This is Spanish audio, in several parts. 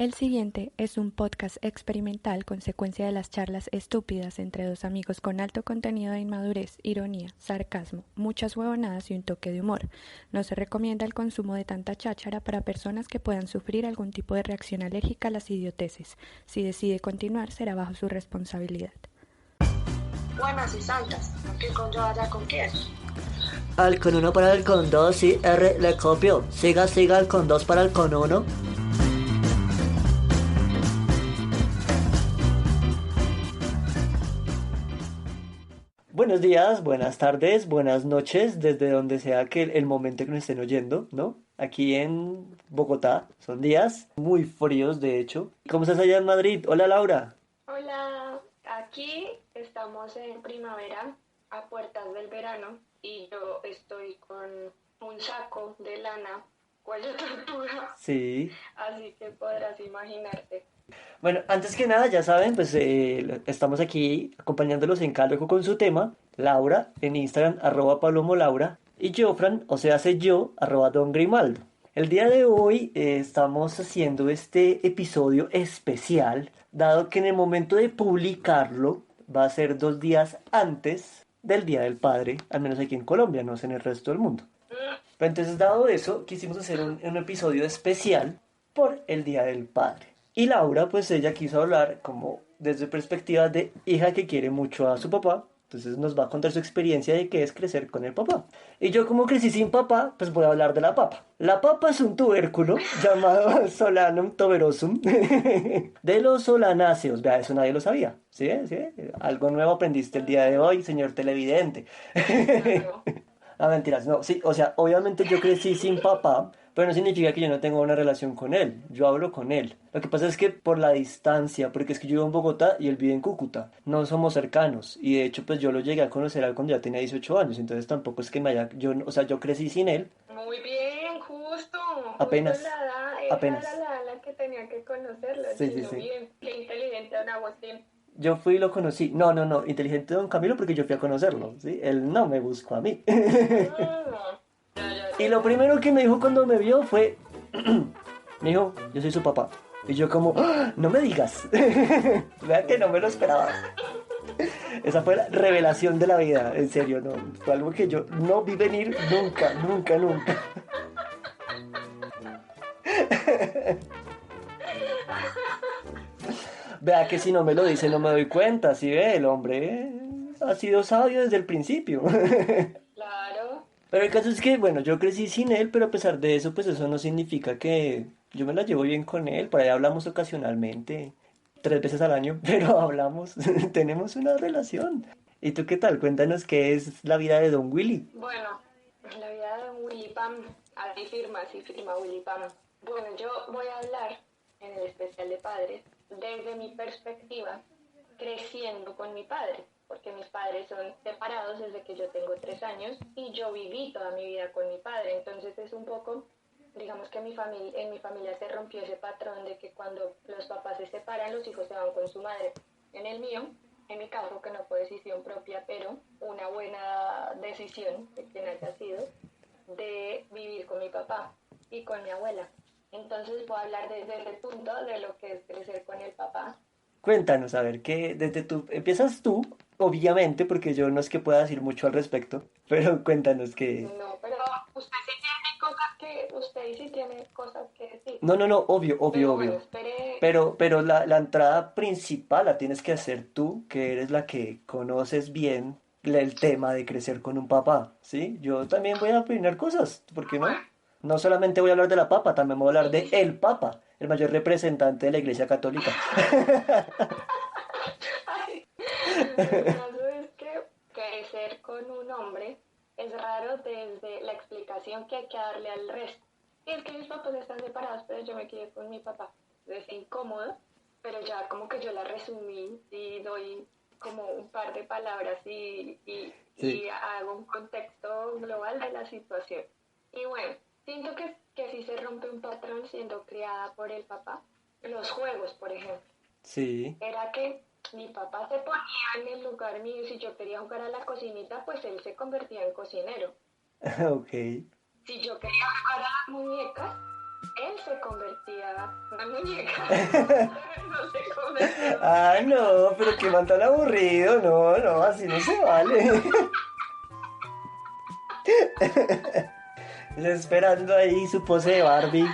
El siguiente es un podcast experimental consecuencia de las charlas estúpidas entre dos amigos con alto contenido de inmadurez, ironía, sarcasmo, muchas huevonadas y un toque de humor. No se recomienda el consumo de tanta cháchara para personas que puedan sufrir algún tipo de reacción alérgica a las idioteces. Si decide continuar, será bajo su responsabilidad. Buenas y santas, ¿qué conlleva allá con quién? Al con 1 para el con 2, sí, R, le copio. Siga, al con 2 para el con 1. Buenos días, buenas tardes, buenas noches, desde donde sea que el momento que nos estén oyendo, ¿no? Aquí en Bogotá son días muy fríos, de hecho. ¿Cómo estás allá en Madrid? Hola, Laura. Hola, aquí estamos en primavera, a puertas del verano, y yo estoy con un saco de lana, cuello tortuga, Sí. así que podrás imaginarte. Bueno, antes que nada, ya saben, pues estamos aquí acompañándolos en cada loco con su tema. Laura en Instagram, @palomolaura. Y Jofran, o sea, hace yo, @Don Grimaldo. El día de hoy estamos haciendo este episodio especial, dado que en el momento de publicarlo va a ser 2 días antes del Día del Padre, al menos aquí en Colombia, no sé en el resto del mundo. Pero entonces, dado eso, quisimos hacer un episodio especial por el Día del Padre. Y Laura, pues ella quiso hablar como desde perspectiva de hija que quiere mucho a su papá. Entonces nos va a contar su experiencia de qué es crecer con el papá. Y yo como crecí sin papá, pues voy a hablar de la papa. La papa es un tubérculo llamado Solanum tuberosum de los solanáceos. Vea, eso nadie lo sabía. ¿Sí? ¿Sí? Algo nuevo aprendiste el día de hoy, señor televidente. Claro. Ah, mentiras, no, sí, o sea, obviamente yo crecí sin papá, pero no significa que yo no tenga una relación con él, yo hablo con él. Lo que pasa es que por la distancia, porque es que yo vivo en Bogotá y él vive en Cúcuta, no somos cercanos, y de hecho pues yo lo llegué a conocer a él cuando ya tenía 18 años, entonces tampoco es que me haya, yo, o sea, yo crecí sin él, Muy bien, justo apenas, la edad, esa era apenas. la edad en la que tenía que conocerlo, Sí, sí, chino, sí. bien, qué inteligente don Agustín. Yo fui y lo conocí. No, no, no, inteligente don Camilo porque yo fui a conocerlo, ¿sí? Él no me buscó a mí. Mm, Y lo ya. primero que me dijo cuando me vio fue, me dijo, yo soy su papá. Y yo como, "¡Ah! No me digas". Vea que no me lo esperaba. Esa fue la revelación de la vida, en serio, no. Fue algo que yo no vi venir nunca, nunca, nunca. Vea que si no me lo dice no me doy cuenta, si ve, el hombre ha sido sabio desde el principio. Claro. Pero el caso es que, bueno, yo crecí sin él, pero a pesar de eso, pues eso no significa que yo me la llevo bien con él. Por ahí hablamos ocasionalmente, 3 veces al año, pero hablamos, tenemos una relación. ¿Y tú qué tal? Cuéntanos qué es la vida de Don Willy. Bueno, la vida de Willy Pam, ahí firma, sí firma Willy Pam. Bueno, yo voy a hablar en el especial de padres desde mi perspectiva, creciendo con mi padre, porque mis padres son separados desde que yo tengo 3 años y yo viví toda mi vida con mi padre, entonces es un poco, digamos que en mi familia se rompió ese patrón de que cuando los papás se separan, los hijos se van con su madre. En el mío, en mi caso, que no fue decisión propia, pero una buena decisión, de quien haya sido, de vivir con mi papá y con mi abuela. Entonces puedo hablar desde ese punto de lo que es crecer con el papá. Cuéntanos, a ver, que desde tú, empiezas tú, obviamente, porque yo no es que pueda decir mucho al respecto, pero cuéntanos que... No, pero usted sí tiene cosas que decir. No, no, no, obvio, obvio, Pero bueno, obvio. espere. Pero la entrada principal la tienes que hacer tú, que eres la que conoces bien el tema de crecer con un papá, ¿sí? Yo también voy a opinar cosas, ¿por qué no? Bueno, No solamente voy a hablar de la papa, también voy a hablar sí, de sí, sí. el papa, el mayor representante de la Iglesia Católica. Ay, el caso es que crecer con un hombre es raro desde la explicación que hay que darle al resto. Y es que mis papás están separados, pero yo me quedé con mi papá. Es incómodo, pero ya como que yo la resumí y doy como un par de palabras Sí. y hago un contexto global de la situación. Y bueno, siento que sí se rompe un patrón siendo criada por el papá. Los juegos, por ejemplo, Sí. era que mi papá se ponía en el lugar mío, si yo quería jugar a la cocinita, pues él se convertía en cocinero. Ok. Si yo quería jugar a las muñecas, Él se convertía en una muñeca, pero no se convertía. Ah, no, pero qué man tan aburrido. No, no, así no se vale. Esperando ahí su pose de Barbie.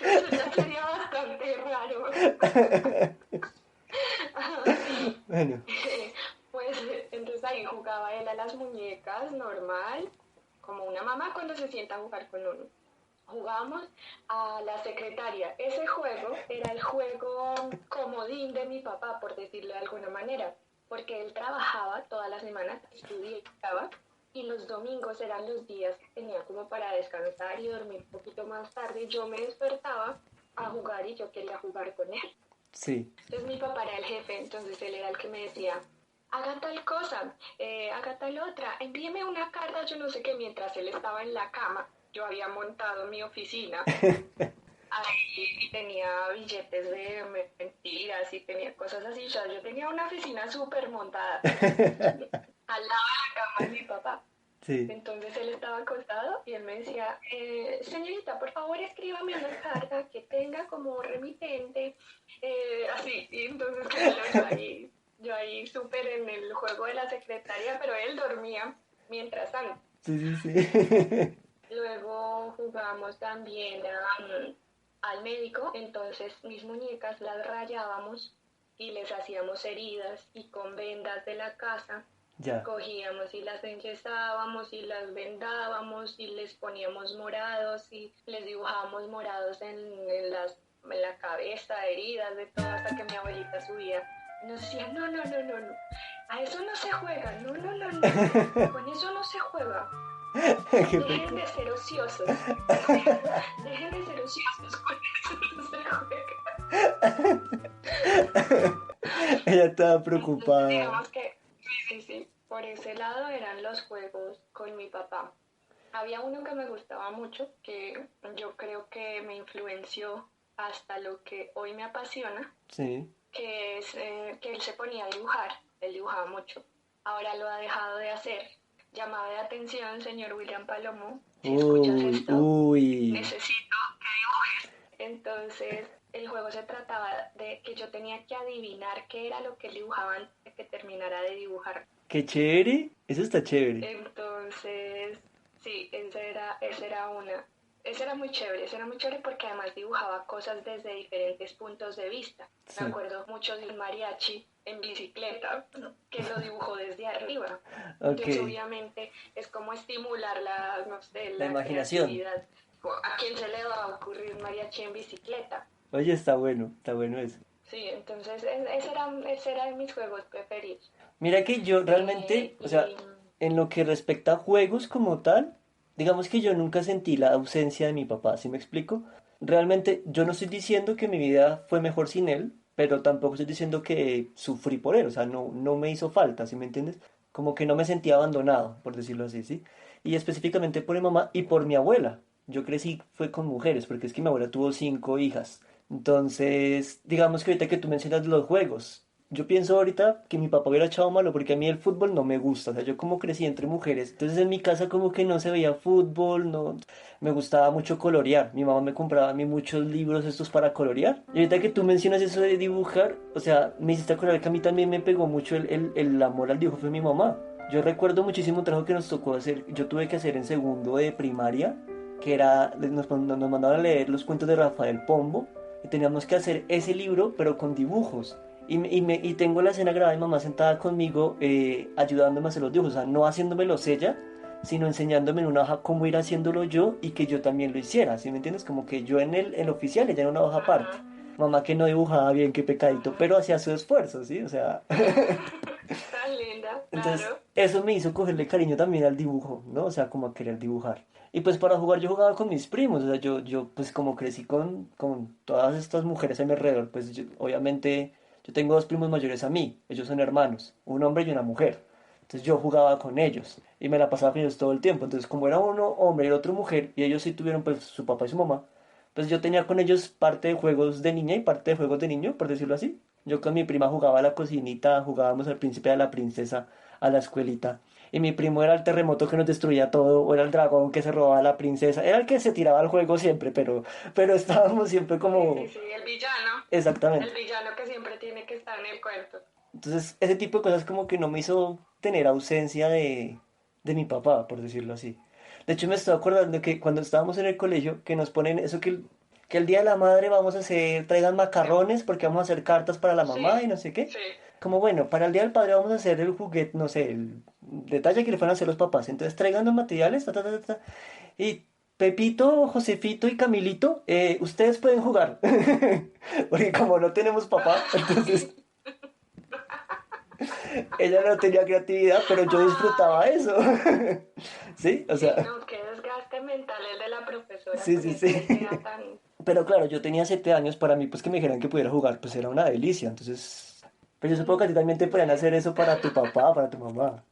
Eso ya sería bastante raro. Bueno, Pues entonces ahí jugaba él a las muñecas normal, como una mamá cuando se sienta a jugar con uno. Jugábamos a la secretaria. Ese juego era el juego comodín de mi papá, por decirlo de alguna manera, porque él trabajaba todas las semanas, estudiaba, y los domingos eran los días que tenía como para descansar y dormir un poquito más tarde. Y yo me despertaba a jugar y yo quería jugar con él. sí. Entonces mi papá era el jefe, entonces él era el que me decía, haga tal cosa, haga tal otra, envíeme una carta, yo no sé qué, mientras él estaba en la cama, yo había montado mi oficina, ahí y tenía billetes de mentiras y tenía cosas así, o sea, yo tenía una oficina súper montada al lado de la cama de mi papá. Sí. Entonces él estaba acostado y él me decía, señorita, por favor escríbame una carta que tenga como remitente, así. Y entonces claro, yo ahí súper en el juego de la secretaria, pero él dormía mientras tanto. Sí, sí, sí. Luego jugamos también al médico, entonces mis muñecas las rayábamos y les hacíamos heridas y con vendas de la casa Ya. cogíamos y las enyesábamos y las vendábamos y les poníamos morados y les dibujábamos morados en la cabeza, heridas, de todo, hasta que mi abuelita subía y nos decía, no, no, no, no, no, a eso no se juega, no, no, no, no, con eso no se juega. Qué Dejen peco. de ser ociosos. Dejen de ser ociosos, con eso no se juega. Ella estaba Entonces, preocupada. digamos que, sí, por ese lado eran los juegos con mi papá. Había uno que me gustaba mucho, que yo creo que me influenció hasta lo que hoy me apasiona, Sí. que es que él se ponía a dibujar, él dibujaba mucho. Ahora lo ha dejado de hacer. Llamada de atención, señor William Palomo, si escuchas Uy, esto, uy. necesito que dibujes. Entonces, el juego se trataba de que yo tenía que adivinar qué era lo que él dibujaba antes de que terminara de dibujar. Qué chévere. Eso está chévere. Entonces, sí, esa era muy chévere porque además dibujaba cosas desde diferentes puntos de vista. Me Sí. acuerdo mucho de un mariachi en bicicleta que lo dibujó desde arriba. Ok. Entonces, obviamente, es como estimular no sé, La la imaginación. creatividad. ¿A quién se le va a ocurrir un mariachi en bicicleta? Oye, está bueno eso. Sí, entonces ese era de mis juegos preferidos. Mira que yo realmente, o sea, Y en lo que respecta a juegos como tal, digamos que yo nunca sentí la ausencia de mi papá, ¿sí me explico? Realmente yo no estoy diciendo que mi vida fue mejor sin él, pero tampoco estoy diciendo que sufrí por él, o sea, no, no me hizo falta, ¿sí me entiendes? Como que no me sentía abandonado, por decirlo así, ¿sí? Y específicamente por mi mamá y por mi abuela. Yo crecí fue con mujeres, porque es que mi abuela tuvo 5 hijas. Entonces, digamos que ahorita que tú mencionas los juegos, yo pienso ahorita que mi papá hubiera echado malo porque a mí el fútbol no me gusta, o sea, yo como crecí entre mujeres, entonces en mi casa como que no se veía fútbol, no, me gustaba mucho colorear, mi mamá me compraba a mí muchos libros estos para colorear, y ahorita que tú mencionas eso de dibujar, o sea, me hiciste acordar que a mí también me pegó mucho el amor al dibujo, fue mi mamá. Yo recuerdo muchísimo un trabajo que nos tocó hacer, yo tuve que hacer en segundo de primaria, que era, nos mandaban a leer los cuentos de Rafael Pombo, y teníamos que hacer ese libro, pero con dibujos. Y tengo la escena grabada de mamá sentada conmigo, ayudándome a hacer los dibujos, o sea, no haciéndomelos ella, sino enseñándome en una hoja cómo ir haciéndolo yo y que yo también lo hiciera, ¿sí me entiendes? Como que yo en el oficial, ella en una hoja aparte. ajá, Mamá que no dibujaba bien, qué pecadito, ajá. pero hacía su esfuerzo, ¿sí? O sea, Tan linda, entonces claro. eso me hizo cogerle cariño también al dibujo, ¿no? O sea, como a querer dibujar. Y pues para jugar yo jugaba con mis primos, o sea, yo pues como crecí con todas estas mujeres a mi alrededor, pues obviamente yo tengo 2 primos mayores a mí, ellos son hermanos, un hombre y una mujer. Entonces yo jugaba con ellos y me la pasaba con ellos todo el tiempo. Entonces como era uno hombre y el otro mujer y ellos sí tuvieron pues su papá y su mamá, pues yo tenía con ellos parte de juegos de niña y parte de juegos de niño, por decirlo así. Yo con mi prima jugaba a la cocinita, jugábamos al príncipe y a la princesa, a la escuelita. Y mi primo era el terremoto que nos destruía todo, o era el dragón que se robaba a la princesa. Era el que se tiraba al juego siempre, pero estábamos siempre Sí, sí, como... sí, el villano. El Exactamente. villano que siempre tiene que estar en el cuento. Entonces, ese tipo de cosas como que no me hizo tener ausencia de mi papá, por decirlo así. De hecho, me estoy acordando que cuando estábamos en el colegio, que nos ponen eso que el Día de la Madre vamos a hacer, traigan macarrones porque vamos a hacer cartas para la mamá y Sí, no sé qué. sí. Como bueno, para el Día del Padre vamos a hacer el juguete, no sé, el detalle que le fueran a hacer los papás. Entonces traigan los materiales, ta, ta, ta, ta. Y Pepito, Josefito y Camilito, ustedes pueden jugar. Porque como no tenemos papá, entonces ella no tenía creatividad, pero yo disfrutaba Ay, eso. ¿Sí? O sí, sea, no, qué desgaste mental el de la profesora sí, con sí, esa sí. idea tan... Pero claro, yo tenía 7 años, para mí pues que me dijeran que pudiera jugar, pues era una delicia. Entonces, pero yo supongo que a ti también te podían Sí. hacer eso para tu papá, para tu mamá.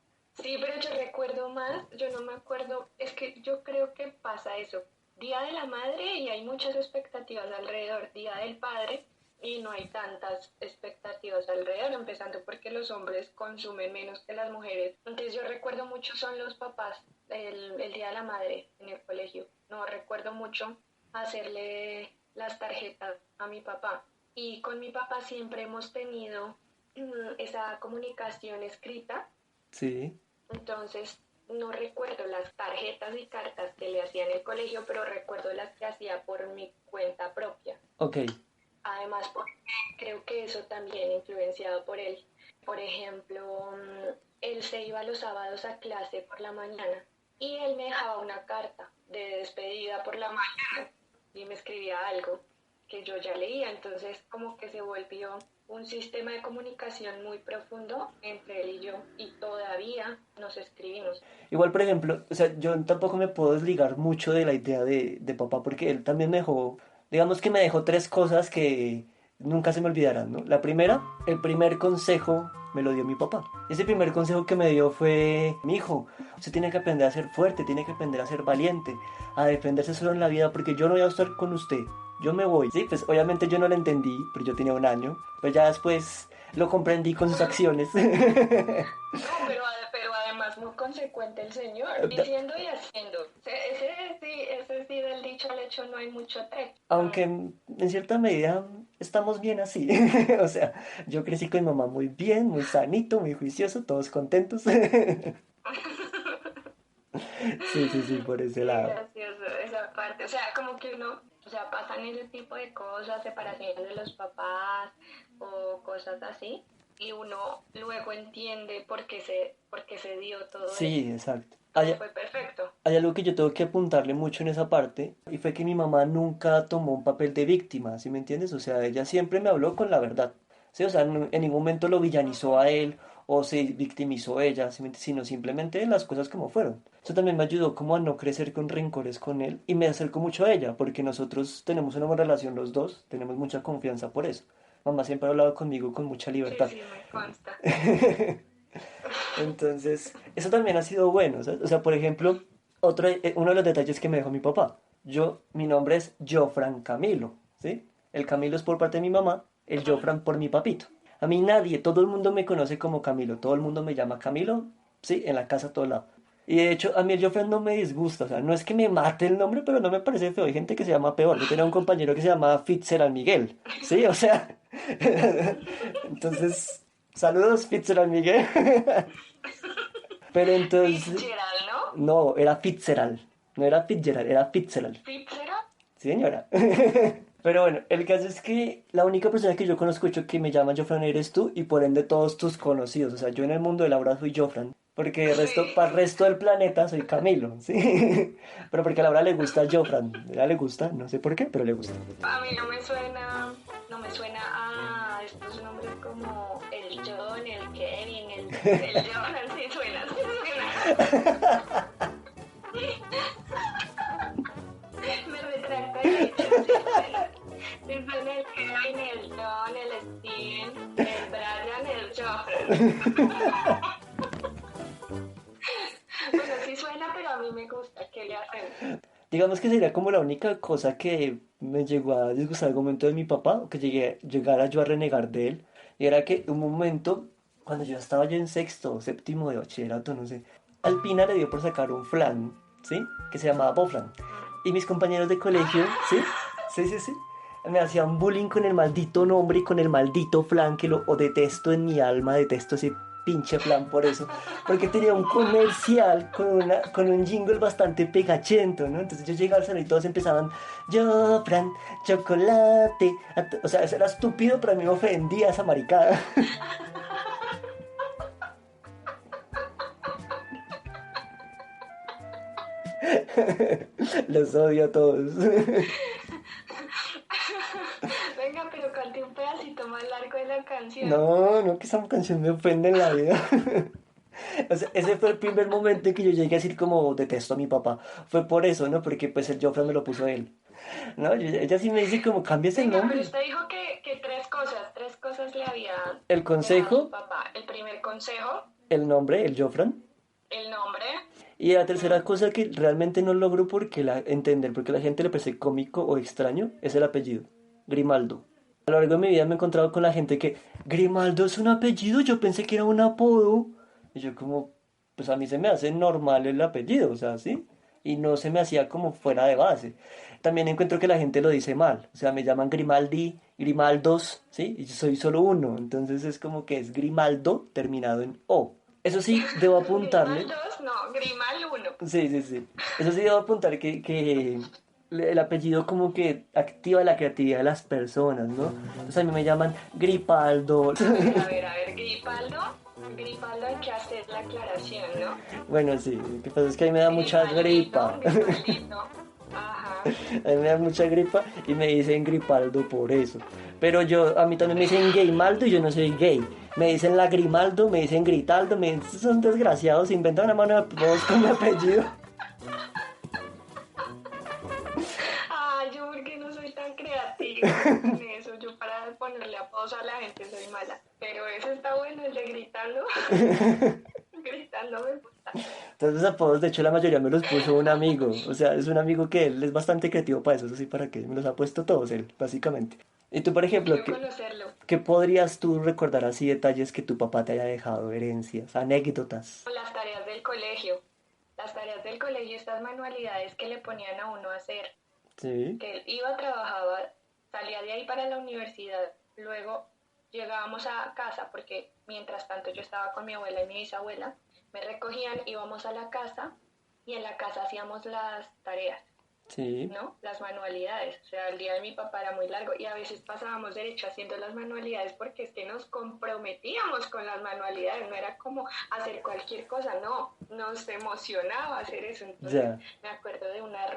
Sí, pero yo recuerdo más, yo no me acuerdo, es que yo creo que pasa eso. Día de la madre y hay muchas expectativas alrededor. Día del padre y no hay tantas expectativas alrededor, empezando porque los hombres consumen menos que las mujeres. Entonces yo recuerdo mucho son los papás, el Día de la Madre en el colegio. No recuerdo mucho hacerle las tarjetas a mi papá. Y con mi papá siempre hemos tenido esa comunicación escrita, Sí, entonces, no recuerdo las tarjetas y cartas que le hacía en el colegio, pero recuerdo las que hacía por mi cuenta propia. ok, Además, porque creo que eso también influenciado por él. Por ejemplo, él se iba los sábados a clase por la mañana y él me dejaba una carta de despedida por la mañana y me escribía algo que yo ya leía, entonces como que se volvió un sistema de comunicación muy profundo entre él y yo y todavía nos escribimos. igual, por ejemplo, o sea, yo tampoco me puedo desligar mucho de la idea de papá porque él también me dejó, digamos que me dejó tres cosas que nunca se me olvidarán, ¿no? La primera, el primer consejo me lo dio mi papá. Ese primer consejo que me dio fue, mi hijo, usted tiene que aprender a ser fuerte, tiene que aprender a ser valiente, a defenderse solo en la vida porque yo no voy a estar con usted, yo me voy. Sí, pues obviamente yo no lo entendí, pero yo tenía 1 año, pues ya después lo comprendí con sus acciones. No, pero además muy consecuente el señor, diciendo y haciendo. Ese sí del dicho al hecho no hay mucho trecho. Aunque en cierta medida estamos bien así. O sea, yo crecí con mi mamá muy bien, muy sanito, muy juicioso, todos contentos. Sí, sí, sí, por ese Qué lado. gracioso esa parte. O sea, como que uno, o sea, pasan ese tipo de cosas, separación de los papás o cosas así, y uno luego entiende por qué se dio todo eso. Sí, exacto. Todo fue perfecto. Hay algo que yo tengo que apuntarle mucho en esa parte, y fue que mi mamá nunca tomó un papel de víctima, ¿sí me entiendes? O sea, ella siempre me habló con la verdad, ¿sí? O sea, en ningún momento lo villanizó Ujú. a él o se victimizó ella, ¿sí me entiendes? Sino simplemente las cosas como fueron. Eso también me ayudó como a no crecer con rencores con él y me acercó mucho a ella, porque nosotros tenemos una buena relación los dos, tenemos mucha confianza por eso. Mamá siempre ha hablado conmigo con mucha Sí, libertad. sí, me consta. Entonces, eso también ha sido bueno, ¿sabes? O sea, por ejemplo, uno de los detalles que me dejó mi papá. Mi nombre es Jofran Camilo, ¿sí? El Camilo es por parte de mi mamá, el Jofran por mi papito. A mí nadie, todo el mundo me conoce como Camilo, todo el mundo me llama Camilo, sí, en la casa a todo lado. Y de hecho, a mí el Jofran no me disgusta, o sea, no es que me mate el nombre, pero no me parece feo. Hay gente que se llama peor. Yo tenía un compañero que se llamaba Fitzgerald Miguel, ¿sí? O sea, entonces, saludos Fitzgerald Miguel. Pero entonces, Fitzgerald, ¿no? no, era Fitzgerald. No era Fitzgerald, era Fitzgerald. Fitzgerald. Sí, señora. Pero bueno, el caso es que la única persona que yo conozco que me llama Jofran eres tú y por ende todos tus conocidos. O sea, yo en el mundo de Laura soy Jofran. Porque Sí. para el resto del planeta soy Camilo, ¿sí? Pero porque a Laura le gusta Jofran. A ella le gusta, no sé por qué, pero le gusta. A mí no me suena a estos nombres como el John, el Kevin, el John, sí suena, sí suena. Me retracto el hecho, sí suena. Sí suena el Kevin, el John, el Steven, el Brian, el Joffrey. Bueno, sí suena, pero a mí me gusta que le hacen. Digamos que sería como la única cosa que me llegó a disgustar al momento de mi papá, o que llegara yo a renegar de él. Y era que un momento, cuando yo estaba ya en sexto o séptimo de bachillerato, no sé, Alpina le dio por sacar un flan, ¿sí? Que se llamaba Boflan. Y mis compañeros de colegio, ¿sí? Sí. Me hacían bullying con el maldito nombre y con el maldito flan que lo detesto en mi alma, detesto ese pinche flan por eso. Porque tenía un comercial con un jingle bastante pegachento, ¿no? Entonces yo llegaba al salón y todos empezaban, yo, flan, chocolate. O sea, eso era estúpido, pero a mí me ofendía esa maricada. Los odio a todos. Venga, pero cante un pedacito más largo de la canción. No, que esa canción me ofende en la vida. O sea, ese fue el primer momento en que yo llegué a decir como detesto a mi papá. Fue por eso, ¿no? Porque pues el Jofre me lo puso él. No, ella sí me dice como cambies el Venga, pero nombre. usted dijo que tres cosas le había El dejado su consejo, papá. El primer consejo, el nombre, el Jofran. el nombre. Y la tercera cosa que realmente no logro entender, porque a la gente le parece cómico o extraño, es el apellido. Grimaldo. A lo largo de mi vida me he encontrado con la gente que Grimaldo es un apellido, yo pensé que era un apodo. Y yo como, pues a mí se me hace normal el apellido, o sea, ¿sí? Y no se me hacía como fuera de base. También encuentro que la gente lo dice mal, o sea, me llaman Grimaldi, Grimaldos, ¿sí? Y yo soy solo uno, entonces es como que es Grimaldo terminado en O. Eso sí, debo Grimal apuntarle. 2, no, Grimal 1. Sí. Eso sí debo apuntar que el apellido como que activa la creatividad de las personas, ¿no? Entonces a mí me llaman Gripaldo. A ver, Gripaldo. Gripaldo hay que hacer la aclaración, ¿no? Bueno, sí, lo que pasa es que a mí me da mucha gripa. Gripaldito. Ajá. A mí me da mucha gripa y me dicen Gripaldo por eso. Pero a mí también me dicen Gaymaldo y yo no soy gay. Me dicen Lagrimaldo, me dicen Gritaldo, son desgraciados, inventan una mano de voz con mi apellido. Ah, yo porque no soy tan creativa con eso. Yo para ponerle apodos a la gente soy mala. Pero eso está bueno, el de gritando. Gritando me gusta. Entonces los apodos, de hecho, la mayoría me los puso un amigo. O sea, es un amigo que él es bastante creativo para eso sí, para qué. Me los ha puesto todos él, básicamente. Y tú, por ejemplo, Quiero conocerlo. ¿qué podrías tú recordar así detalles que tu papá te haya dejado, herencias, anécdotas? Las tareas del colegio. Las tareas del colegio, estas manualidades que le ponían a uno a hacer. Sí, Que él iba, trabajaba, salía de ahí para la universidad. Luego llegábamos a casa porque mientras tanto yo estaba con mi abuela y mi bisabuela. Me recogían, íbamos a la casa y en la casa hacíamos las tareas, sí, ¿no? Las manualidades. O sea, el día de mi papá era muy largo y a veces pasábamos derecho haciendo las manualidades porque es que nos comprometíamos con las manualidades, no era como hacer cualquier cosa, no, nos emocionaba hacer eso. Entonces ya. me acuerdo de una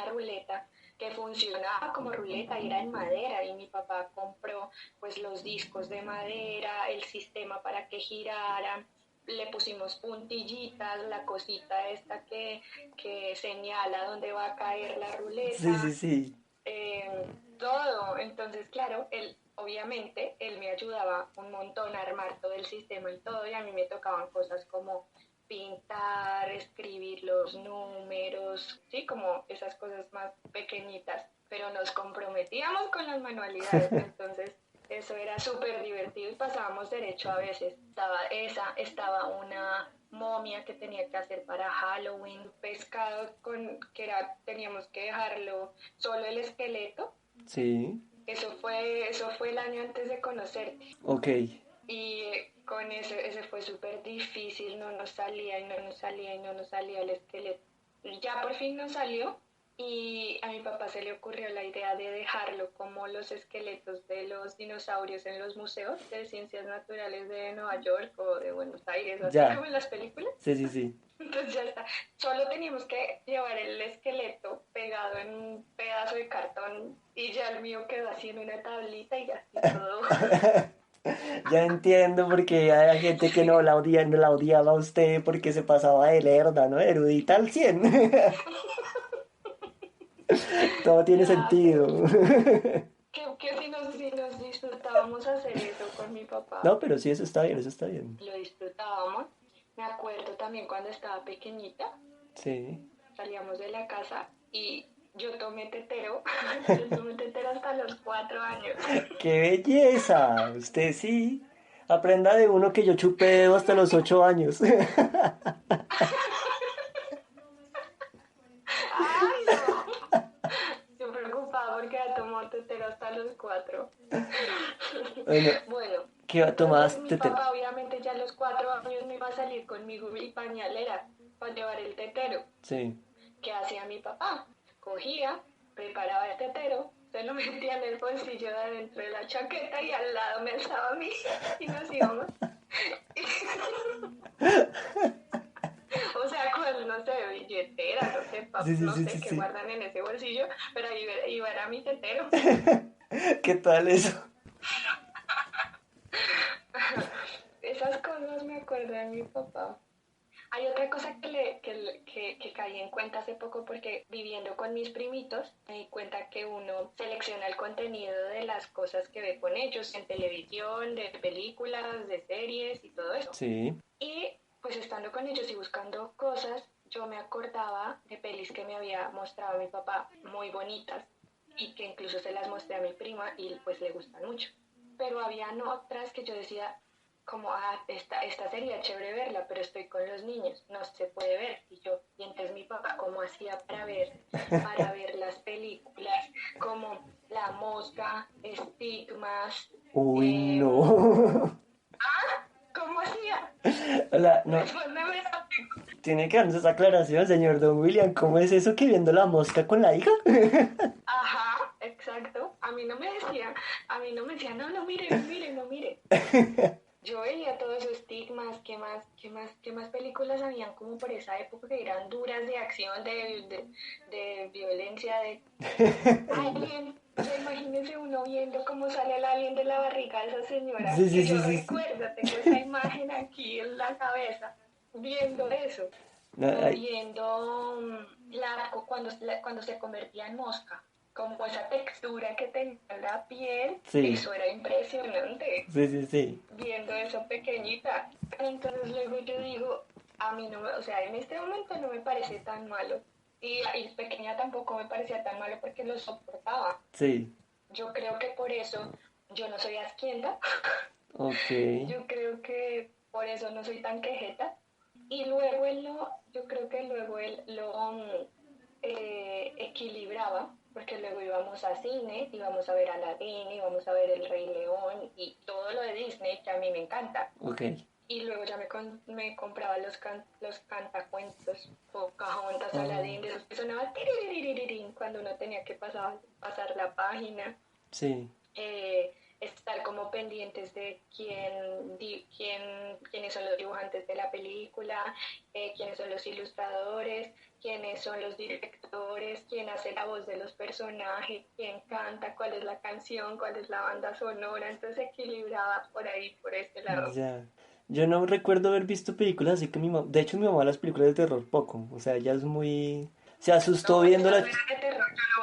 ruleta que funcionaba como ruleta y era en madera y mi papá compró pues los discos de madera, el sistema para que giraran, le pusimos puntillitas, la cosita esta que señala dónde va a caer la Sí, ruleta, sí. eh, todo. Entonces, claro, obviamente, él me ayudaba un montón a armar todo el sistema y todo, y a mí me tocaban cosas como pintar, escribir los números, sí, como esas cosas más pequeñitas, pero nos comprometíamos con las manualidades, entonces eso era súper divertido y pasábamos derecho a veces. Estaba una momia que tenía que hacer para Halloween, pescado teníamos que dejarlo solo el esqueleto. Sí, Eso fue el año antes de conocerte. ok. Y con ese fue súper difícil, no nos salía y no nos salía y no nos salía el esqueleto. Ya por fin nos salió y a mi papá se le ocurrió la idea de dejarlo como los esqueletos de los dinosaurios en los museos de ciencias naturales de Nueva York o de Buenos Aires, así Ya. como en las películas. Sí. Entonces ya está. Solo teníamos que llevar el esqueleto pegado en un pedazo de cartón y ya el mío quedó así en una tablita y así todo. Ya entiendo porque hay gente que no la odiaba a usted porque se pasaba de lerda, ¿no? Erudita al 100. Todo tiene Ya, pero sentido. que si nos disfrutábamos hacer eso con mi papá, No, pero sí, eso está bien, eso está bien. lo disfrutábamos. Me acuerdo también cuando estaba pequeñita, Sí. salíamos de la casa y yo tomé tetero, yo tomé tetero hasta los 4 años. ¡Qué belleza! Usted sí. Aprenda de uno que yo chupé dedo hasta los 8 años. ¡Ay, no! Estoy preocupada porque ha tomado tetero hasta los 4. Bueno, Bueno, ¿qué entonces tomabas mi tetero? papá obviamente ya a los 4 años me iba a salir conmigo y pañalera para llevar el tetero. Sí. ¿Qué hacía mi papá? Cogía, preparaba el tetero, se lo metía en el bolsillo de adentro de la chaqueta y al lado me alzaba a mí y nos íbamos. O sea, con, no sé, billetera, no sé, Sí, sí, no sí, sé sí, qué sí. guardan en ese bolsillo, pero ahí iba era mi tetero. ¿Qué tal eso? Esas cosas me acuerdo de mi papá. Hay otra cosa que caí en cuenta hace poco porque viviendo con mis primitos me di cuenta que uno selecciona el contenido de las cosas que ve con ellos en televisión, de películas, de series y todo eso. Sí. Y pues estando con ellos y buscando cosas, yo me acordaba de pelis que me había mostrado mi papá muy bonitas y que incluso se las mostré a mi prima y pues le gustan mucho. Pero habían otras que yo decía, como, esta sería chévere verla, pero estoy con los niños, no se puede ver. Y entonces mi papá, ¿cómo hacía para ver las películas? Como La Mosca, Estigmas, Uy, eh, no. ¿cómo hacía? Hola, no. Respóndeme esa pregunta. Tiene que darnos esa aclaración, señor Don William. ¿Cómo es eso que viendo la mosca con la hija? Ajá, exacto. A mí no me decía, no, no mire, no mire, no mire. Yo veía todos esos estigmas, qué más películas habían como por esa época que eran duras de acción, de violencia, de alien. O sea, imagínese uno viendo cómo sale el alien de la barriga de esa señora, Sí, sí, que sí, yo sí, sí. recuerdo, tengo esa imagen aquí en la cabeza, viendo eso, No, o ay, viendo cuando se convertía en mosca, como esa textura que tenía la piel, sí, eso era impresionante sí, sí, sí. viendo eso pequeñita. Entonces luego yo digo, a mí no me, o sea, en este momento no me parece tan malo. Y pequeña tampoco me parecía tan malo porque lo soportaba. Sí. Yo creo que por eso yo no soy asquienta. Ok. Yo creo que por eso no soy tan quejeta. Y luego yo creo que luego él lo equilibraba, porque luego íbamos a cine, íbamos a ver Aladdin, íbamos a ver El Rey León y todo lo de Disney que a mí me encanta. Ok. Y luego ya me compraba los cantacuentos, Pocahontas, Oh, Aladdin, de esos que sonaban tiririririn cuando uno tenía que pasar la página. sí. Estar como pendientes de quiénes son los dibujantes de la película, quiénes son los ilustradores, quiénes son los directores, quién hace la voz de los personajes, quién canta, cuál es la canción, cuál es la banda sonora. Entonces equilibraba por ahí, por este lado. Ya. Yo no recuerdo haber visto películas así que mi mamá. De hecho, mi mamá las películas de terror poco. O sea, ella es muy. Se asustó No, viendo esas la. no eran de terror, yo no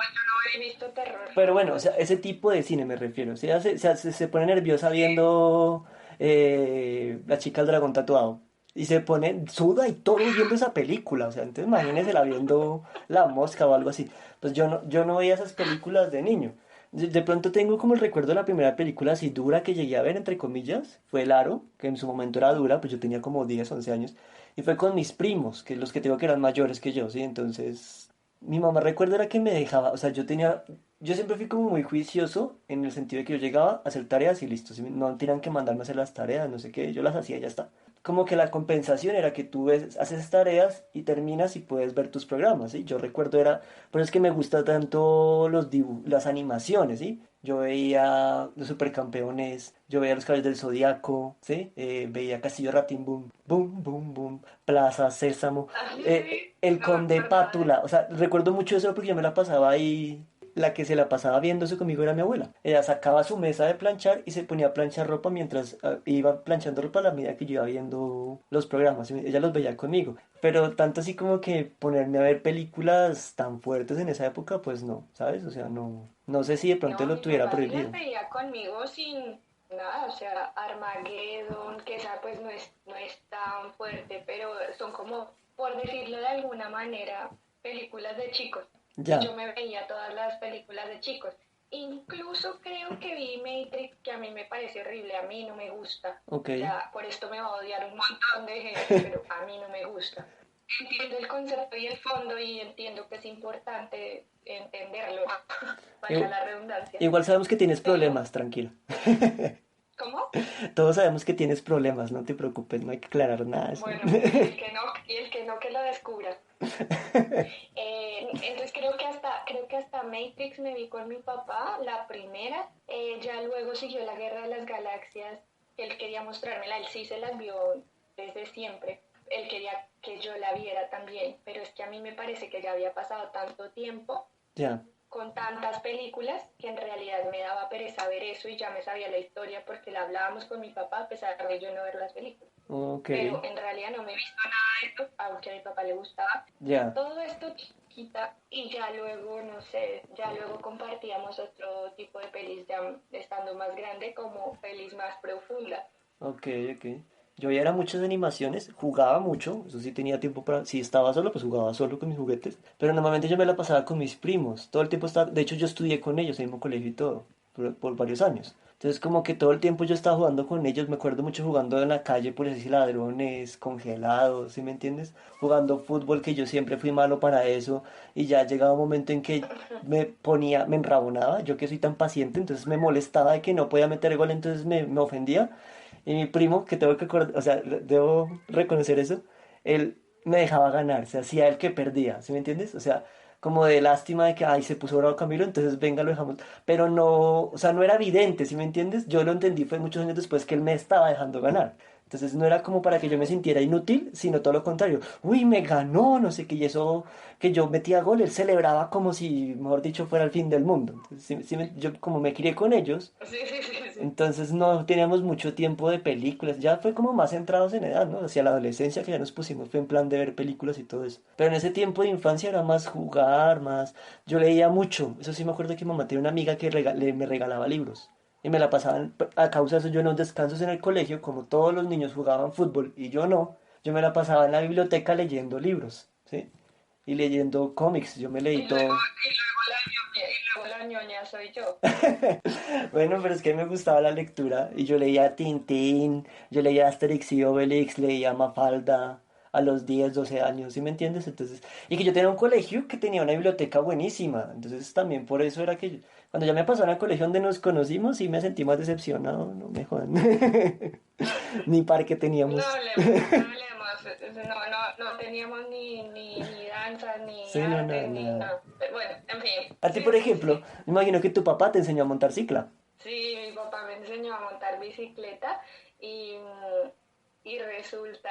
he visto terror. Pero bueno, o sea, ese tipo de cine me refiero. O sea, se pone nerviosa viendo La chica del dragón tatuado. Y se pone, suda y todo viendo esa película. O sea, entonces imagínese la viendo La Mosca o algo así. Pues yo no veía esas películas de niño. De pronto tengo como el recuerdo de la primera película así dura que llegué a ver, entre comillas. Fue El Aro, que en su momento era dura, pues yo tenía como 10 11 años. Y fue con mis primos, que los que tengo que eran mayores que yo, ¿sí? Entonces, mi mamá recuerdo era que me dejaba, o sea, yo siempre fui como muy juicioso en el sentido de que yo llegaba a hacer tareas y listo. Si no tenían que mandarme a hacer las tareas, no sé qué, yo las hacía y ya está. Como que la compensación era que tú haces tareas y terminas y puedes ver tus programas, ¿sí? Yo recuerdo era, por eso es que me gusta tanto las animaciones, ¿sí? Yo veía Los Supercampeones, yo veía Los Caballeros del Zodiaco, ¿sí? Veía Castillo Ratín Boom, Boom, Boom, Boom, Plaza Sésamo, Así El no me Conde acuerdo de Pátula, o sea, recuerdo mucho eso porque yo me la pasaba ahí, la que se la pasaba viendo eso conmigo era mi abuela. Ella sacaba su mesa de planchar y se ponía a planchar ropa mientras iba planchando ropa a la medida que yo iba viendo los programas. Ella los veía conmigo. Pero tanto así como que ponerme a ver películas tan fuertes en esa época, pues no, ¿sabes? O sea, no, no sé si de pronto No, lo mi tuviera papá sí las prohibido. veía conmigo sin nada, o sea, Armageddon, que esa pues no es tan fuerte, pero son como, por decirlo de alguna manera, películas de chicos. Y Ya, yo me veía todas las películas de chicos. Incluso creo que vi Matrix, que a mí me parece horrible, a mí no me gusta. Ok. O sea, por esto me va a odiar un montón de gente, pero a mí no me gusta. Entiendo el concepto y el fondo y entiendo que es importante entenderlo, valga I- la redundancia. Igual sabemos que tienes Pero, problemas, tranquila. ¿cómo? Todos sabemos que tienes problemas, no te preocupes, no hay que aclarar nada de eso. Bueno, y el que no que lo descubra. Entonces creo que hasta Matrix me vi con mi papá, la primera. Ya luego siguió la Guerra de las Galaxias. Él quería mostrármela, él sí se las vio desde siempre. Él quería que yo la viera también, pero es que a mí me parece que ya había pasado tanto tiempo Ya, con tantas películas que en realidad me daba pereza ver eso y ya me sabía la historia porque la hablábamos con mi papá a pesar de yo no ver las películas. ok, Pero en realidad no me he visto nada de esto, aunque a mi papá le gustaba. ya. Todo esto chiquita y ya luego, no sé, ya luego compartíamos otro tipo de pelis ya estando más grande como pelis más profundas. Ok, ok. Yo ya era muchas animaciones, jugaba mucho, eso sí tenía tiempo para... Si estaba solo, pues jugaba solo con mis juguetes, pero normalmente yo me la pasaba con mis primos, todo el tiempo estaba... De hecho, yo estudié con ellos en el mismo colegio y todo, por varios años. Entonces, como que todo el tiempo yo estaba jugando con ellos, me acuerdo mucho jugando en la calle, por así ladrones, congelados, ¿sí me entiendes? Jugando fútbol, que yo siempre fui malo para eso, y ya llegaba un momento en que me ponía, me enrabonaba, yo que soy tan paciente, entonces me molestaba de que no podía meter gol, entonces me ofendía. Y mi primo, que tengo que o sea, debo reconocer eso, él me dejaba ganar, se hacía el que perdía, ¿sí me entiendes? O sea, como de lástima de que, ay, se puso bravo Camilo, entonces venga, lo dejamos. Pero no, o sea, no era evidente, ¿sí me entiendes? Yo lo entendí, fue muchos años después que él me estaba dejando ganar. Entonces no era como para que yo me sintiera inútil, sino todo lo contrario. Uy, me ganó, no sé qué, y eso que yo metía gol, él celebraba como si, mejor dicho, fuera el fin del mundo. Entonces, yo como me crié con ellos, Sí, sí, sí, sí. entonces no teníamos mucho tiempo de películas, ya fue como más centrados en edad, ¿no? Hacia la adolescencia que ya nos pusimos, fue en plan de ver películas y todo eso. Pero en ese tiempo de infancia era más jugar, más... Yo leía mucho, eso sí me acuerdo que mamá tenía una amiga que me regalaba libros. Y me la pasaban, a causa de eso yo en los descansos en el colegio, como todos los niños jugaban fútbol y yo no, yo me la pasaba en la biblioteca leyendo libros, ¿sí? Y leyendo cómics, yo me leí todo. Y luego la ñoña soy yo. Bueno, pero es que me gustaba la lectura y yo leía Tintín, yo leía Asterix y Obelix, leía Mafalda a los 10 12 años, ¿sí me entiendes? Entonces, y que yo tenía un colegio que tenía una biblioteca buenísima, entonces también por eso era que cuando ya me pasaron al colegio donde nos conocimos sí me sentí más decepcionado, no me jodan. Ni parque No teníamos. hablemos, no hablemos, no teníamos ni danzas, ni Sí, no, artes, nada, ni nada. nada. Bueno, en fin, A ti, por sí, sí, ejemplo, sí. me imagino que tu papá te enseñó a montar cicla. Sí, mi papá me enseñó a montar bicicleta y, y resulta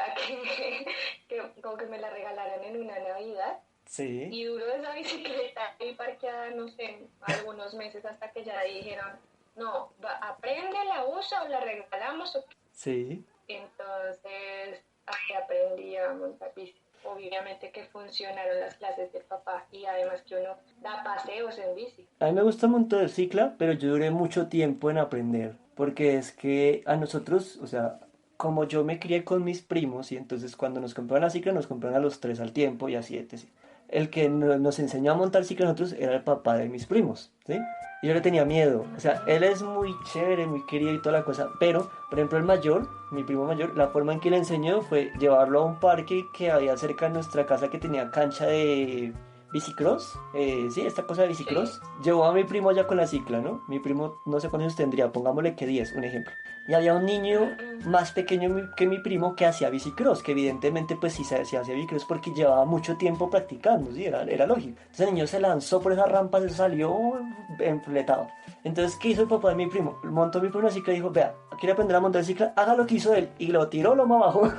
que como que me la regalaron en una Navidad Sí, y duró esa bicicleta ahí parqueada, no sé, algunos meses hasta que ya dijeron, no, aprende, la usa o la regalamos. sí. Entonces ahí aprendí a montar bici. Obviamente que funcionaron las clases del papá y además que uno da paseos en bici. A mí me gusta montar cicla, pero yo duré mucho tiempo en aprender, porque es que a nosotros, o sea, como yo me crié con mis primos, y entonces cuando nos compraban la cicla, nos compraban a los tres al tiempo y a siete, ¿sí? El que nos enseñó a montar cicla a nosotros era el papá de mis primos, ¿sí? Y yo le tenía miedo, o sea, él es muy chévere, muy querido y toda la cosa, pero, por ejemplo, el mayor, mi primo mayor, la forma en que le enseñó fue llevarlo a un parque que había cerca de nuestra casa que tenía cancha de bicicross, sí, esta cosa de Sí. bicicross, llevó a mi primo allá con la cicla, ¿no? Mi primo no sé cuántos años tendría, pongámosle que 10 un ejemplo. Y había un niño más pequeño que mi primo que hacía bicicross, que evidentemente pues sí se hacía bicicross porque llevaba mucho tiempo practicando, sí, era lógico. Entonces el niño se lanzó por esas rampas, se salió enfletado. Entonces, ¿qué hizo el papá de mi primo? Montó mi primo una cicla y dijo, vea, quiere aprender a montar cicla, haga lo que hizo él. Y lo tiró lo más abajo.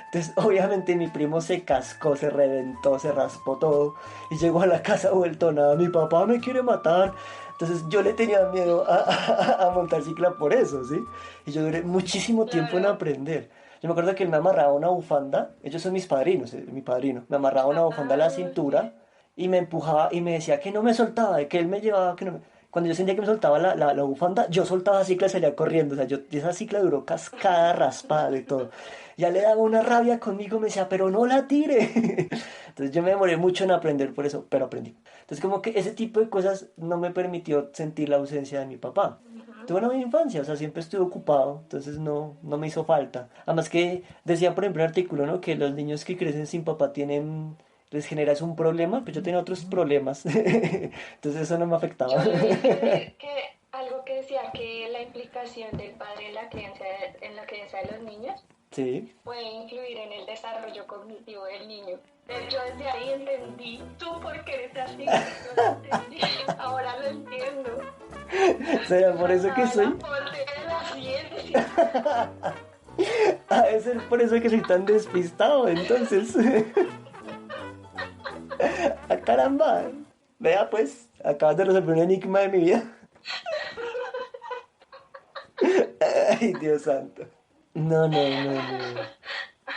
Entonces, obviamente mi primo se cascó, se reventó, se raspó todo. Y llegó a la casa vuelto nada, mi papá me quiere matar. Entonces yo le tenía miedo a montar cicla por eso, ¿sí? Y yo duré muchísimo tiempo en Claro. aprender. Yo me acuerdo que él me amarraba una bufanda, ellos son mis padrinos, mi padrino, me amarraba una bufanda a la Ah, sí. cintura y me empujaba y me decía que no me soltaba, de que él me llevaba, que no me... Cuando yo sentía que me soltaba la bufanda, yo soltaba la cicla y salía corriendo, o sea, esa cicla duró cascada, raspada y todo. Ya le daba una rabia conmigo, me decía, pero no la tire. Entonces yo me demoré mucho en aprender por eso, pero aprendí. Entonces como que ese tipo de cosas no me permitió sentir la ausencia de mi papá. Tuve una buena infancia, o sea, siempre estuve ocupado, entonces no me hizo falta. Además que decía, por ejemplo, en el artículo, ¿no? Que los niños que crecen sin papá les genera es un problema, pues yo tenía otros problemas, entonces eso no me afectaba. Yo leí que algo que decía que la implicación del padre en la crianza de los niños Sí. puede influir en el desarrollo cognitivo del niño. Yo desde ahí entendí, tú porque eres así, yo lo entendí, ahora lo entiendo. ¿Será por eso que Faltaba el soy? aporte de la ciencia. Ah, es por eso que soy tan despistado, entonces. ¡Ah, caramba! Vea pues, acabas de resolver un enigma de mi vida. Ay, Dios santo. No.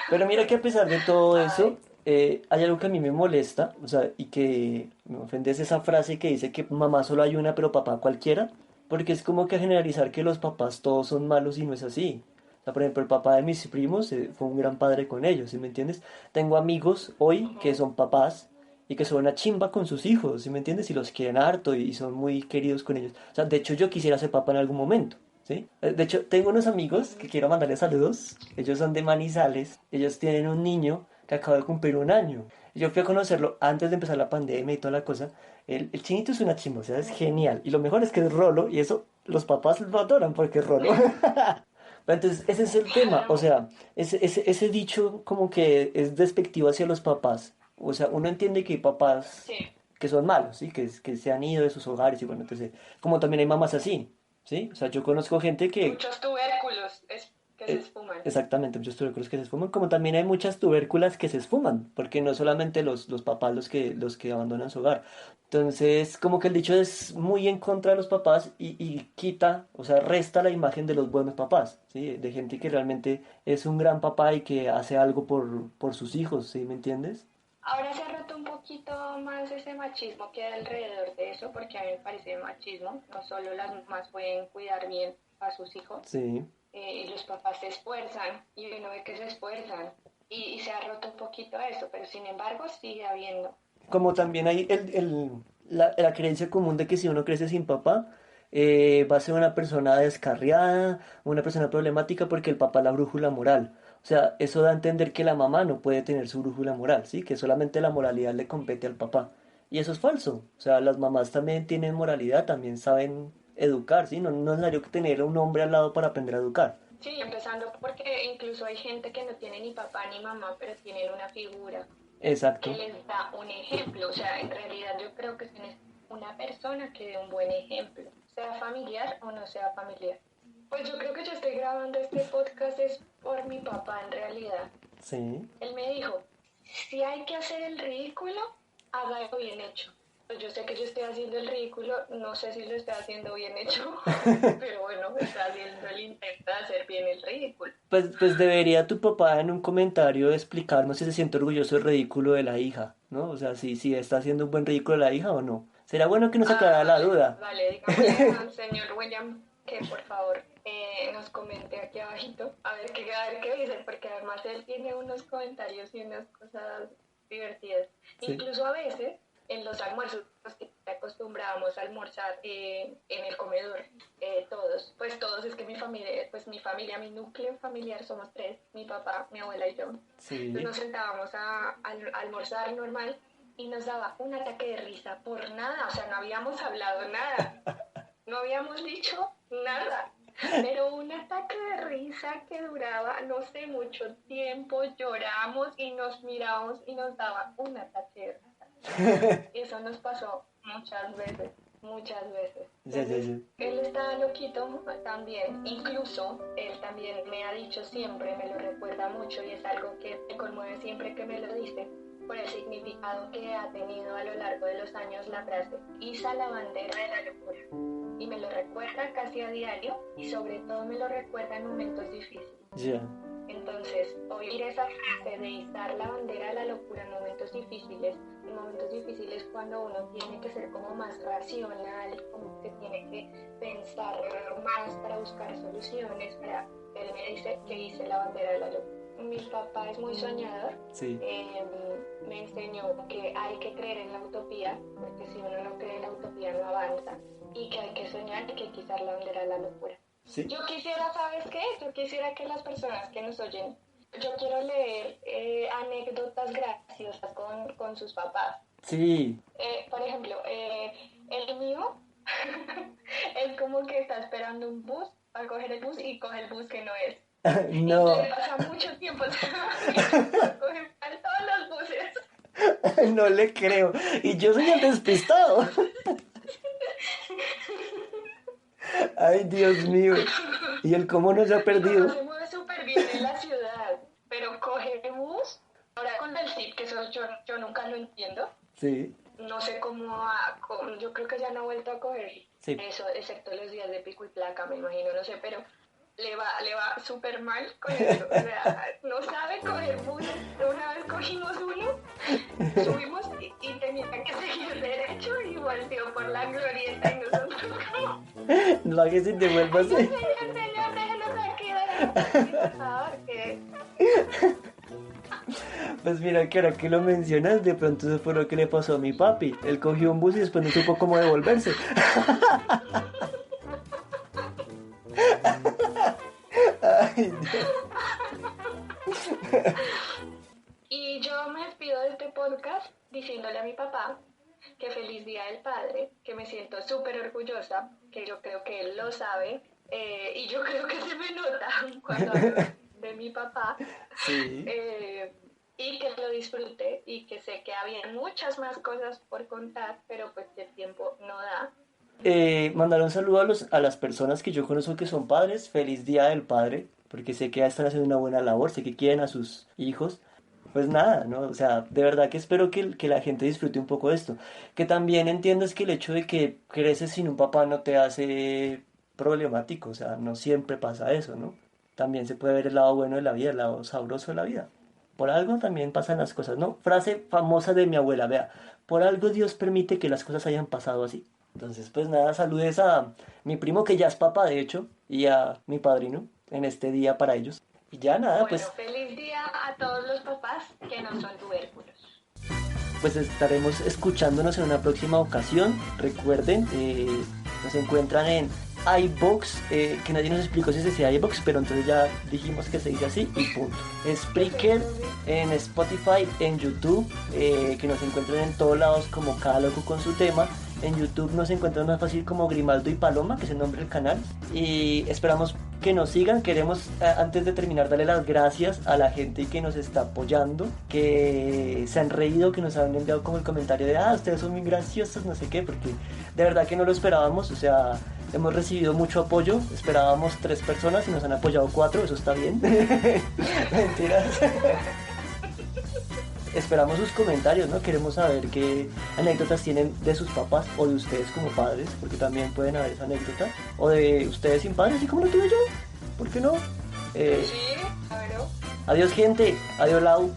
Pero mira que a pesar de todo eso, Ay, hay algo que a mí me molesta, o sea, y que me ofende es esa frase que dice que mamá solo hay una, pero papá cualquiera, porque es como que generalizar que los papás todos son malos y no es así. O sea, por ejemplo, el papá de mis primos fue un gran padre con ellos, ¿sí me entiendes? Tengo amigos hoy que son papás y que son una chimba con sus hijos, ¿sí me entiendes? Y los quieren harto y son muy queridos con ellos. O sea, de hecho yo quisiera ser papá en algún momento. ¿Sí? De hecho, tengo unos amigos que quiero mandarles saludos. Ellos son de Manizales. Ellos tienen un niño que acaba de cumplir 1 año. Yo fui a conocerlo antes de empezar la pandemia y toda la cosa. El chinito es una chimba, o sea, es genial. Y lo mejor es que es Rolo, y eso los papás lo adoran porque es Rolo. Pero entonces, ese es el tema. O claro, sea, ese dicho como que es despectivo hacia los papás. O sea, uno entiende que hay papás sí. que son malos, ¿sí? Que se han ido de sus hogares y bueno, entonces, como también hay mamás así. ¿Sí? O sea, yo conozco gente que Muchos tubérculos que se eh, esfuman. exactamente, muchos tubérculos que se esfuman, como también hay muchas tubérculas que se esfuman, porque no solamente los papás los que abandonan su hogar. Entonces, como que el dicho es muy en contra de los papás y quita, o sea, resta la imagen de los buenos papás, ¿sí? De gente que realmente es un gran papá y que hace algo por sus hijos, ¿sí? ¿Me entiendes? Ahora se ha roto un poquito más ese machismo que hay alrededor de eso, porque a mí me parece machismo. No solo las mamás pueden cuidar bien a sus hijos, Sí. y los papás se esfuerzan, y uno ve que se esfuerzan, y se ha roto un poquito eso, pero sin embargo sigue habiendo. Como también hay la creencia común de que si uno crece sin papá, va a ser una persona descarriada, una persona problemática porque el papá es la brújula moral. O sea, eso da a entender que la mamá no puede tener su brújula moral, ¿sí? Que solamente la moralidad le compete al papá. Y eso es falso. O sea, las mamás también tienen moralidad, también saben educar, ¿sí? No es necesario tener a un hombre al lado para aprender a educar. Sí, empezando porque incluso hay gente que no tiene ni papá ni mamá, pero tienen una figura que Exacto. les da un ejemplo. O sea, en realidad yo creo que se necesita una persona que dé un buen ejemplo, sea familiar o no sea familiar. Pues yo creo que yo estoy grabando este podcast es por mi papá en realidad. Sí. Él me dijo, si hay que hacer el ridículo, hágalo bien hecho. Pues yo sé que yo estoy haciendo el ridículo, no sé si lo estoy haciendo bien hecho, pero bueno, está haciendo el intento de hacer bien el ridículo. Pues debería tu papá en un comentario explicarnos si se siente orgulloso del ridículo de la hija, ¿no? O sea, si está haciendo un buen ridículo de la hija o no. Será bueno que nos Ah, aclarara la vale, duda. vale, digámosle al señor William que por favor nos comente aquí abajito, a ver qué dice, porque además él tiene unos comentarios y unas cosas divertidas. Sí. Incluso a veces en los almuerzos que acostumbrábamos a almorzar en el comedor, todos, pues todos, es que mi familia, mi núcleo familiar somos tres, mi papá, mi abuela y yo. Entonces Sí. nos sentábamos a almorzar normal y nos daba un ataque de risa por nada, o sea, no habíamos hablado nada, no habíamos dicho nada, pero un ataque de risa que duraba, no sé, mucho tiempo, lloramos y nos mirábamos y nos daba un ataque de risa. Y eso nos pasó muchas veces, muchas veces. Ya, ya, Entonces, ya. él está loquito también, incluso él también me ha dicho siempre, me lo recuerda mucho y es algo que me conmueve siempre que me lo dice, por el significado que ha tenido a lo largo de los años la frase, iza la bandera de la locura. Y me lo recuerda casi a diario y sobre todo me lo recuerda en momentos difíciles. Ya. Entonces, oír esa frase de izar la bandera de la locura en momentos difíciles cuando uno tiene que ser como más racional, como que tiene que pensar más para buscar soluciones, él me dice que hice la bandera de la locura. mi papá es muy soñador. Sí. Me enseñó que hay que creer en la utopía, porque si uno no cree en la utopía no avanza, y que hay que soñar y que hay que quitar la bandera de la locura. Sí. Yo quisiera, ¿sabes qué? Yo quisiera que las personas que nos oyen, yo quiero leer anécdotas graciosas con sus papás. Sí. Por ejemplo, el mío es como que está esperando un bus para coger el bus y coge el bus que no es. No. Y le pasa mucho tiempo, coge todos los buses. No le creo. Y yo soy el despistado. Ay, Dios mío. ¿Y el cómo nos ha perdido? Se mueve súper bien en la ciudad, pero coge el bus. Ahora con el zip, que eso yo nunca lo entiendo. Sí. No sé cómo, yo creo que ya no ha vuelto a coger eso, excepto los días de pico y placa, me imagino, no sé, pero le va súper mal con eso. O sea, no sabe coger bus. Una vez cogimos uno, subimos y tenía que seguir derecho y volteó por la glorieta y nosotros como... No hagas y te vuelvas. Señor, déjenos aquí, por favor, que... Pues mira, que ahora que lo mencionas, de pronto eso fue lo que le pasó a mi papi. Él cogió un bus y después no supo cómo devolverse. Ay, Dios. Y yo me despido de este podcast diciéndole a mi papá que feliz Día del Padre, que me siento súper orgullosa, que yo creo que él lo sabe, y yo creo que se me nota cuando hablo de mi papá. Sí. Y que lo disfrute y que sé que había muchas más cosas por contar, pero pues el tiempo no da. Mandar un saludo a las personas que yo conozco que son padres. Feliz Día del Padre, porque sé que ya están haciendo una buena labor, sé que quieren a sus hijos. Pues nada, ¿no? O sea, de verdad que espero que la gente disfrute un poco de esto. Que también entiendas que el hecho de que creces sin un papá no te hace problemático, o sea, no siempre pasa eso, ¿no? También se puede ver el lado bueno de la vida, el lado sabroso de la vida. Por algo también pasan las cosas, ¿no? Frase famosa de mi abuela, vea, por algo Dios permite que las cosas hayan pasado así. Entonces, pues nada, saludes a mi primo que ya es papá, de hecho, y a mi padrino en este día para ellos. Y ya nada, Bueno, pues, feliz día a todos los papás que no son tubérculos. pues estaremos escuchándonos en una próxima ocasión. Recuerden, nos encuentran en iVoox, que nadie nos explicó si se decía iVoox, pero entonces ya dijimos que se dice así y punto. Spreaker, en Spotify, en YouTube, que nos encuentran en todos lados como Cada Loco con su tema. En YouTube nos encuentran más fácil como Grimaldo y Paloma, que es el nombre del canal. Y esperamos que nos sigan. Queremos, antes de terminar, darle las gracias a la gente que nos está apoyando, que se han reído, que nos han enviado como el comentario de ustedes son muy graciosos, no sé qué, porque de verdad que no lo esperábamos. O sea, hemos recibido mucho apoyo. Esperábamos 3 personas y nos han apoyado 4, eso está bien. Mentiras. Esperamos sus comentarios, ¿no? Queremos saber qué anécdotas tienen de sus papás o de ustedes como padres, porque también pueden haber esa anécdota, o de ustedes sin padres, así como lo tuve yo, ¿por qué no? Sí, claro. Adiós gente, adiós Lau.